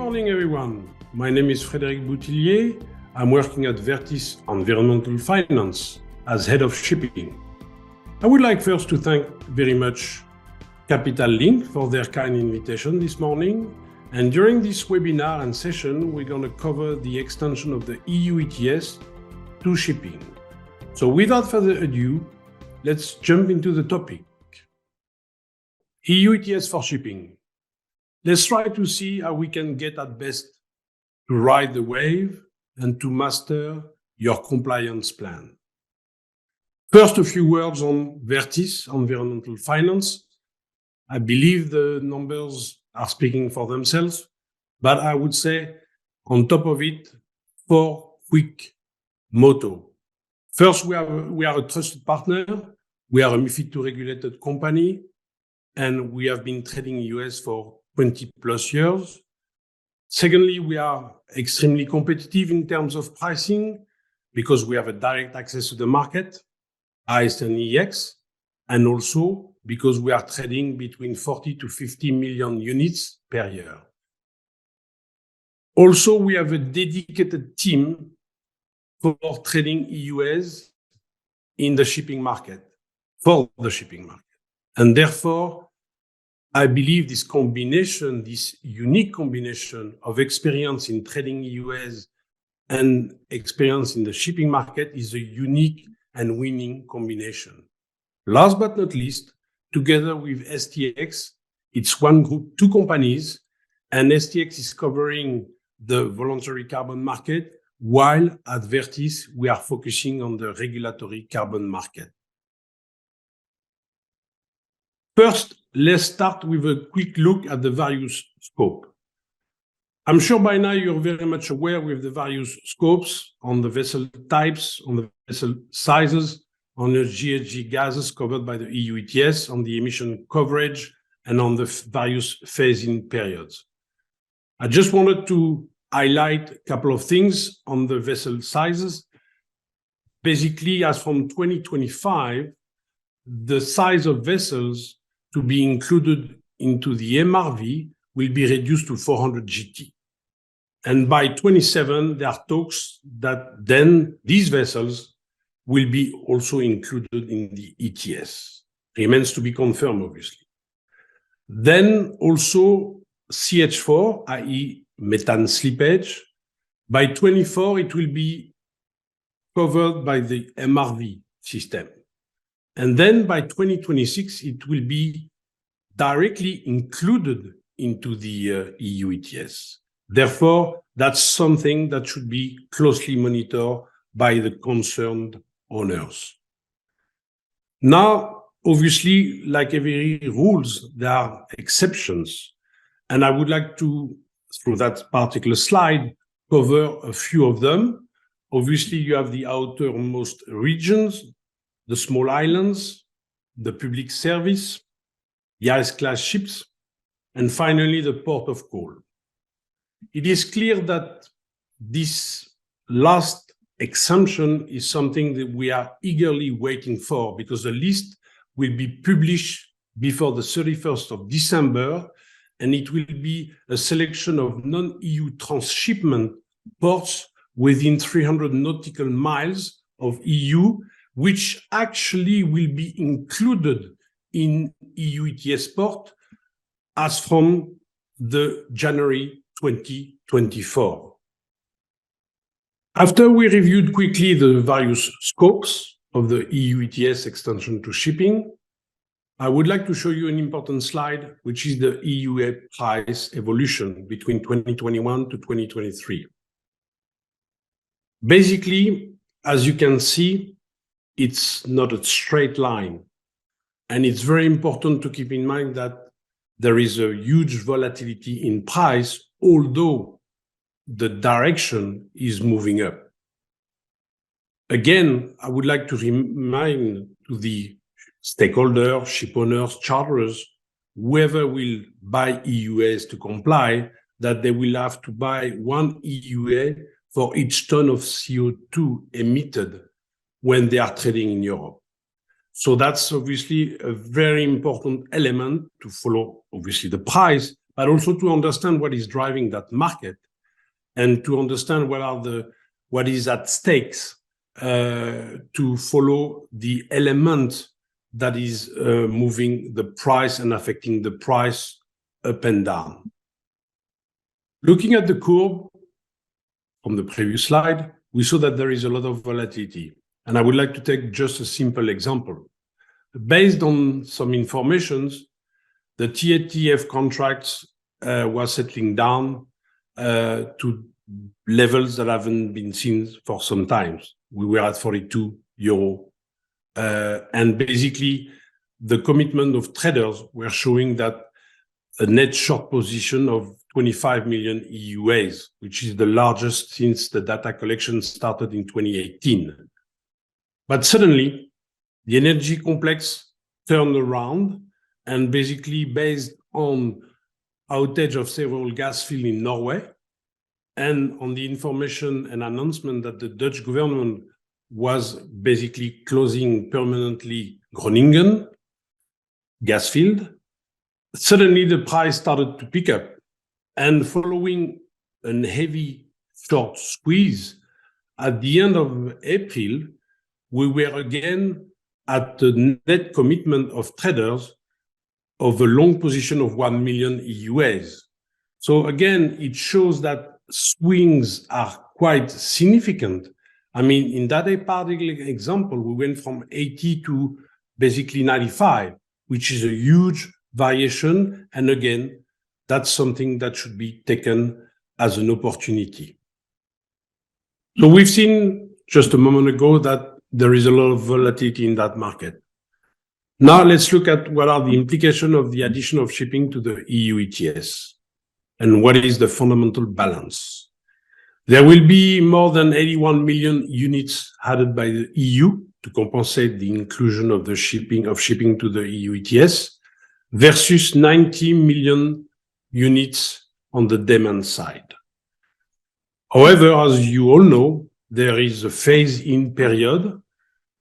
morning, everyone. My name is Frederic Bouthillier. I'm working at Vertis Environmental Finance as head of shipping. I would like first to thank very much Capital Link for their kind invitation this morning. And during this webinar and session, we're going to cover the extension of the EU ETS to shipping. So without further ado, let's jump into the topic. EU ETS for shipping. Let's try to see how we can get at best to ride the wave and to master your compliance plan. First, a few words on Vertis Environmental Finance. I believe the numbers are speaking for themselves, but I would say on top of it, 4 quick motto. First, we are a trusted partner. We are a MiFID II regulated company, and we have been trading EUAs for 20 plus years. Secondly, we are extremely competitive in terms of pricing because we have a direct access to the market, ICE and EX, and also because we are trading between 40 to 50 million units per year. Also, we have a dedicated team for trading EUAs in the shipping market, for the shipping market. And therefore, I believe this combination, this unique combination of experience in trading EUAs and experience in the shipping market is a unique and winning combination. Last but not least, together with STX, it's one group, 2 companies, and STX is covering the voluntary carbon market, while at Vertis, we are focusing on the regulatory carbon market. First, let's start with a quick look at the various scopes. I'm sure by now you're very much aware with the various scopes on the vessel types, on the vessel sizes, on the GHG gases covered by the EU ETS, on the emission coverage, and on the various phase-in periods. I just wanted to highlight a couple of things on the vessel sizes. Basically, as from 2025, the size of vessels to be included into the MRV will be reduced to 400 GT. And by 27, there are talks that then these vessels will be also included in the ETS. Remains to be confirmed, obviously. Then also CH4, i.e. methane slippage. By 24, it will be covered by the MRV system. And then by 2026, it will be directly included into the EU ETS. Therefore, that's something that should be closely monitored by the concerned owners. Now, obviously, like every rules, there are exceptions. And I would like to, through that particular slide, cover a few of them. Obviously, you have the outermost regions, the small islands, the public service, the ice-class ships, and finally, the port of call. It is clear that this last exemption is something that we are eagerly waiting for because the list will be published before the 31st of December, and it will be a selection of non-EU transshipment ports within 300 nautical miles of EU, which actually will be included in EU ETS port as from the January 2024. After we reviewed quickly the various scopes of the EU ETS extension to shipping, I would like to show you an important slide, which is the EUA price evolution between 2021 to 2023. Basically, as you can see, it's not a straight line. And it's very important to keep in mind that there is a huge volatility in price, although the direction is moving up. Again, I would like to remind to the stakeholders, ship owners, charterers, whoever will buy EUAs to comply, that they will have to buy 1 EUA for each ton of CO2 emitted when they are trading in Europe. So that's obviously a very important element to follow, obviously, the price, but also to understand what is driving that market and to understand what is at stakes to follow the element that is moving the price and affecting the price up and down. Looking at the curve from the previous slide, we saw that there is a lot of volatility. And I would like to take just a simple example. Based on some informations, the TTF contracts were settling down to levels that haven't been seen for some time. We were at 42 euro. And basically, the commitment of traders were showing that a net short position of 25 million EUAs, which is the largest since the data collection started in 2018. But suddenly, the energy complex turned around and basically based on outage of several gas fields in Norway and on the information and announcement that the Dutch government was basically closing permanently Groningen gas field, suddenly the price started to pick up. And following a heavy short squeeze, at the end of April, we were again at the net commitment of traders of a long position of 1 million EUAs. So again, it shows that swings are quite significant. I mean, in that particular example, we went from 80 to basically 95, which is a huge variation. And again, that's something that should be taken as an opportunity. So we've seen just a moment ago that there is a lot of volatility in that market. Now let's look at what are the implications of the addition of shipping to the EU ETS and what is the fundamental balance. There will be more than 81 million units added by the EU to compensate the inclusion of the shipping to the EU ETS versus 90 million units on the demand side. However, as you all know, there is a phase-in period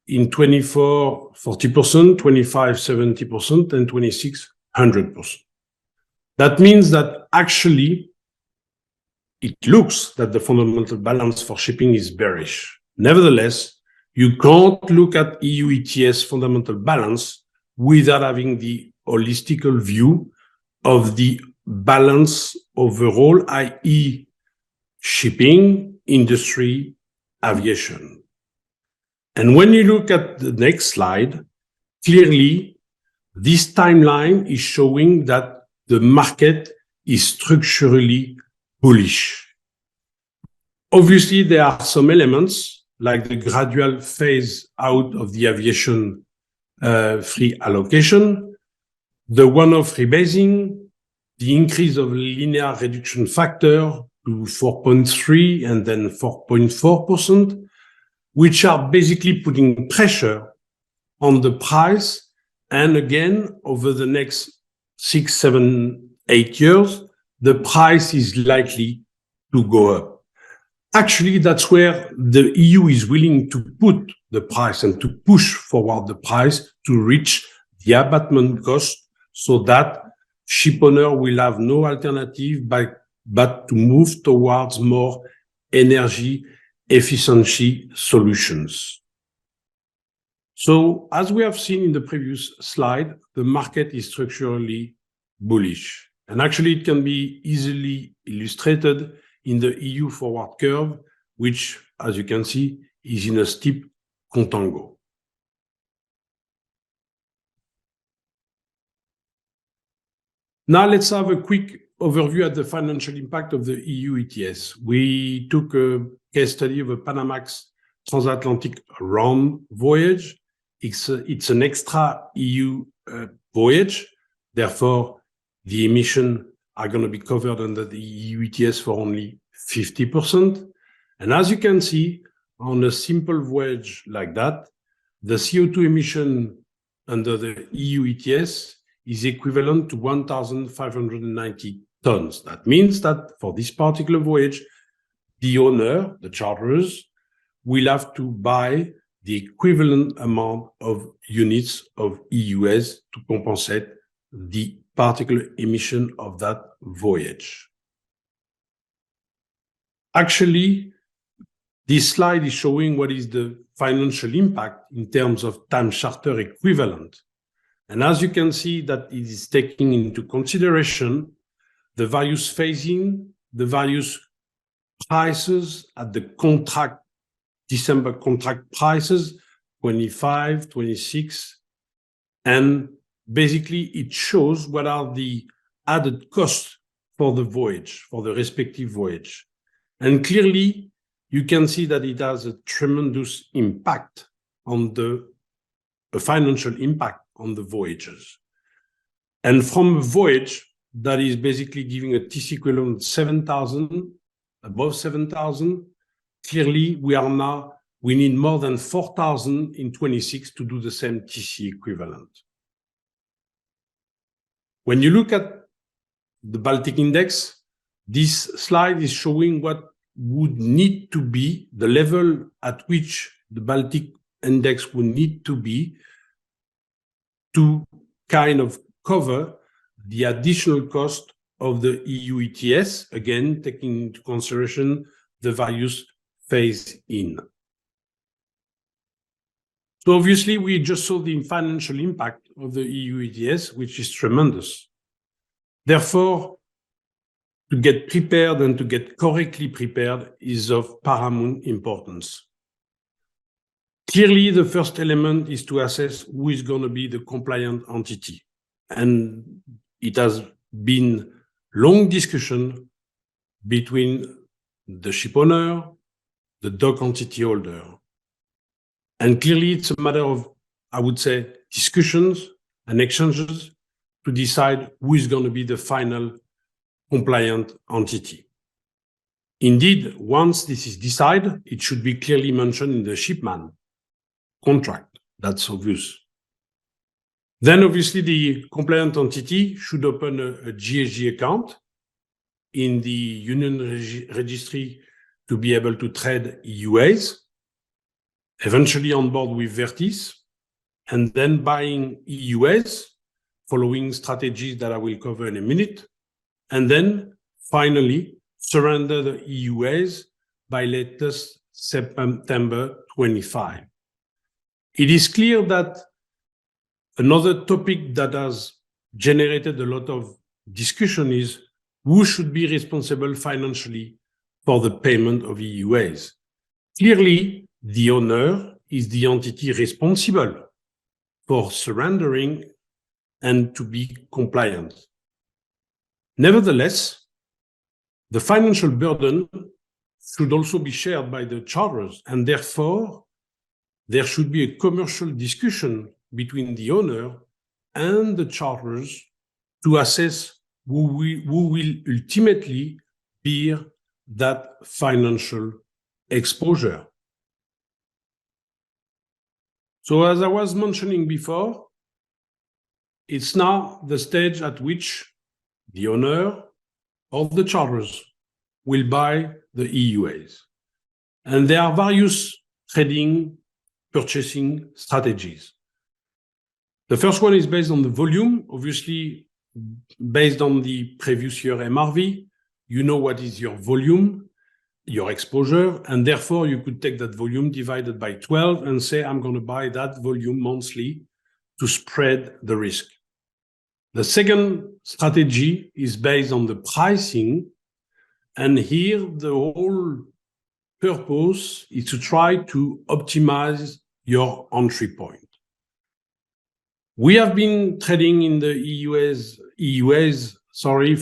in 24, 40%, 25, 70%, and 26, 100%. That means that actually it looks that the fundamental balance for shipping is bearish. Nevertheless, you can't look at EU ETS fundamental balance without having the holistical view of the balance overall, i.e. shipping, industry, aviation. And when you look at the next slide, clearly this timeline is showing that the market is structurally bullish. Obviously, there are some elements like the gradual phase out of the aviation free allocation, the one-off rebasing, the increase of linear reduction factor to 4.3 and then 4.4%, which are basically putting pressure on the price. And again, over the next 6, 7, 8 years, the price is likely to go up. Actually, that's where the EU is willing to put the price and to push forward the price to reach the abatement cost so that ship owner will have no alternative but to move towards more energy efficiency solutions. So as we have seen in the previous slide, the market is structurally bullish. And actually it can be easily illustrated in the EU forward curve, which, as you can see, is in a steep contango. Now let's have a quick overview at the financial impact of the EU ETS. We took a case study of a Panamax transatlantic round voyage. It's an extra EU voyage. Therefore, the emissions are going to be covered under the EU ETS for only 50%. And as you can see, on a simple voyage like that, the CO2 emission under the EU ETS is equivalent to 1,590 tons. That means that for this particular voyage, the owner, the charterers, will have to buy the equivalent amount of units of EUAs to compensate the particular emission of that voyage. Actually, this slide is showing what is the financial impact in terms of time charter equivalent. And as you can see, that it is taking into consideration the various phasing, the various prices at the contract, December contract prices, 25, 26, and basically it shows what are the added costs for the voyage, for the respective voyage. And clearly, you can see that it has a tremendous impact on a financial impact on the voyages. And from a voyage that is basically giving a TC equivalent 7,000, above 7,000, clearly we need more than 4,000 in 26 to do the same TC equivalent. When you look at the Baltic Index, this slide is showing what would need to be the level at which the Baltic Index would need to be to kind of cover the additional cost of the EU ETS, again, taking into consideration the various phase-in. So obviously, we just saw the financial impact of the EU ETS, which is tremendous. Therefore, to get prepared and to get correctly prepared is of paramount importance. Clearly, the first element is to assess who is going to be the compliant entity. And it has been long discussion between the ship owner, the dock entity holder. And clearly, it's a matter of, I would say, discussions and exchanges to decide who is going to be the final compliant entity. Indeed, once this is decided, it should be clearly mentioned in the shipman contract. That's obvious. Then, obviously, the compliant entity should open a GHG account in the Union Registry to be able to trade EUAs, eventually on board with Vertis, and then buying EUAs, following strategies that I will cover in a minute, and then finally surrender the EUAs by latest September 25. It is clear that another topic that has generated a lot of discussion is who should be responsible financially for the payment of EUAs. Clearly, the owner is the entity responsible for surrendering and to be compliant. Nevertheless, the financial burden should also be shared by the charterers, and therefore, there should be a commercial discussion between the owner and the charterers to assess who will ultimately bear that financial exposure. So as I was mentioning before, it's now the stage at which the owner of the charterers will buy the EUAs. And there are various trading, purchasing strategies. The first one is based on the volume, obviously based on the previous year MRV. You know what is your volume, your exposure, and therefore you could take that volume divided by 12 and say, I'm going to buy that volume monthly to spread the risk. The second strategy is based on the pricing, and here the whole purpose is to try to optimize your entry point. We have been trading in the EUAs,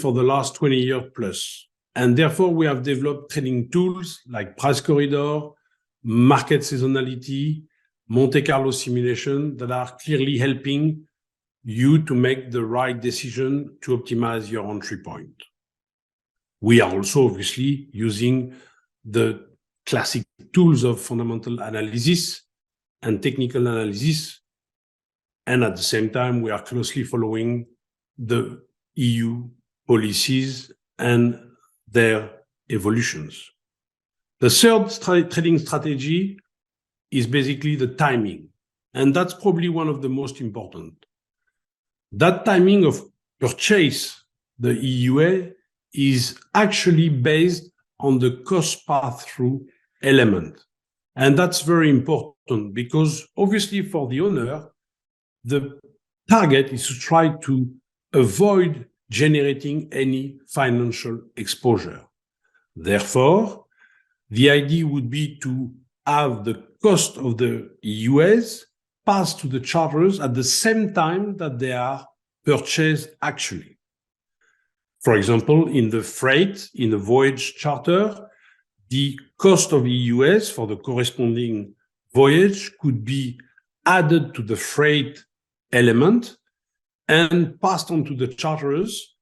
for the last 20 years plus. And therefore, we have developed trading tools like price corridor, market seasonality, Monte Carlo simulation that are clearly helping you to make the right decision to optimize your entry point. We are also obviously using the classic tools of fundamental analysis and technical analysis. And at the same time, we are closely following the EU policies and their evolutions. The third trading strategy is basically the timing. And that's probably one of the most important. That timing of purchase the EUA is actually based on the cost pass-through element. And that's very important because obviously for the owner, the target is to try to avoid generating any financial exposure. Therefore, the idea would be to have the cost of the EUAs passed to the charterers at the same time that they are purchased actually. For example, in the freight, in a voyage charter, the cost of EUAs for the corresponding voyage could be added to the freight element and passed on to the charterers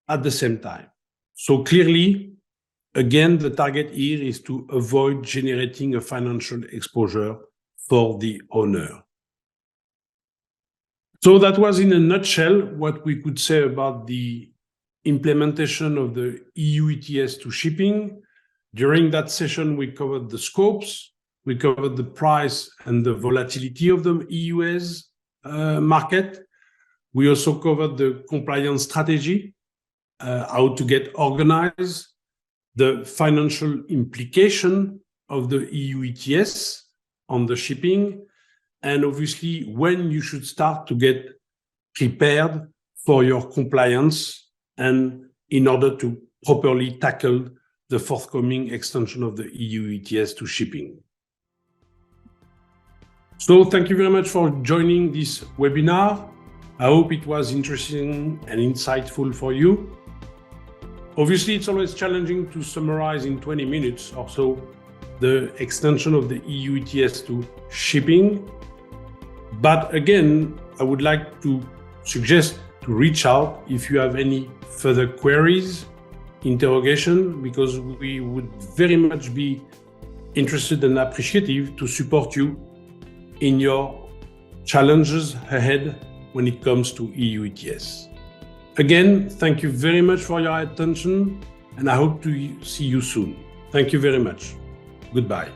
at the same time. So clearly, again, the target here is to avoid generating a financial exposure for the owner. So that was in a nutshell what we could say about the implementation of the EU ETS to shipping. During that session, we covered the scopes, we covered the price and the volatility of the EUAs market. We also covered the compliance strategy, how to get organized, the financial implication of the EU ETS on the shipping, and obviously when you should start to get prepared for your compliance and in order to properly tackle the forthcoming extension of the EU ETS to shipping. So thank you very much for joining this webinar. I hope it was interesting and insightful for you. Obviously, it's always challenging to summarize in 20 minutes or so the extension of the EU ETS to shipping. But again, I would like to suggest to reach out if you have any further queries, interrogation, because we would very much be interested and appreciative to support you in your challenges ahead when it comes to EU ETS. Again, thank you very much for your attention, and I hope to see you soon. Thank you very much. Goodbye.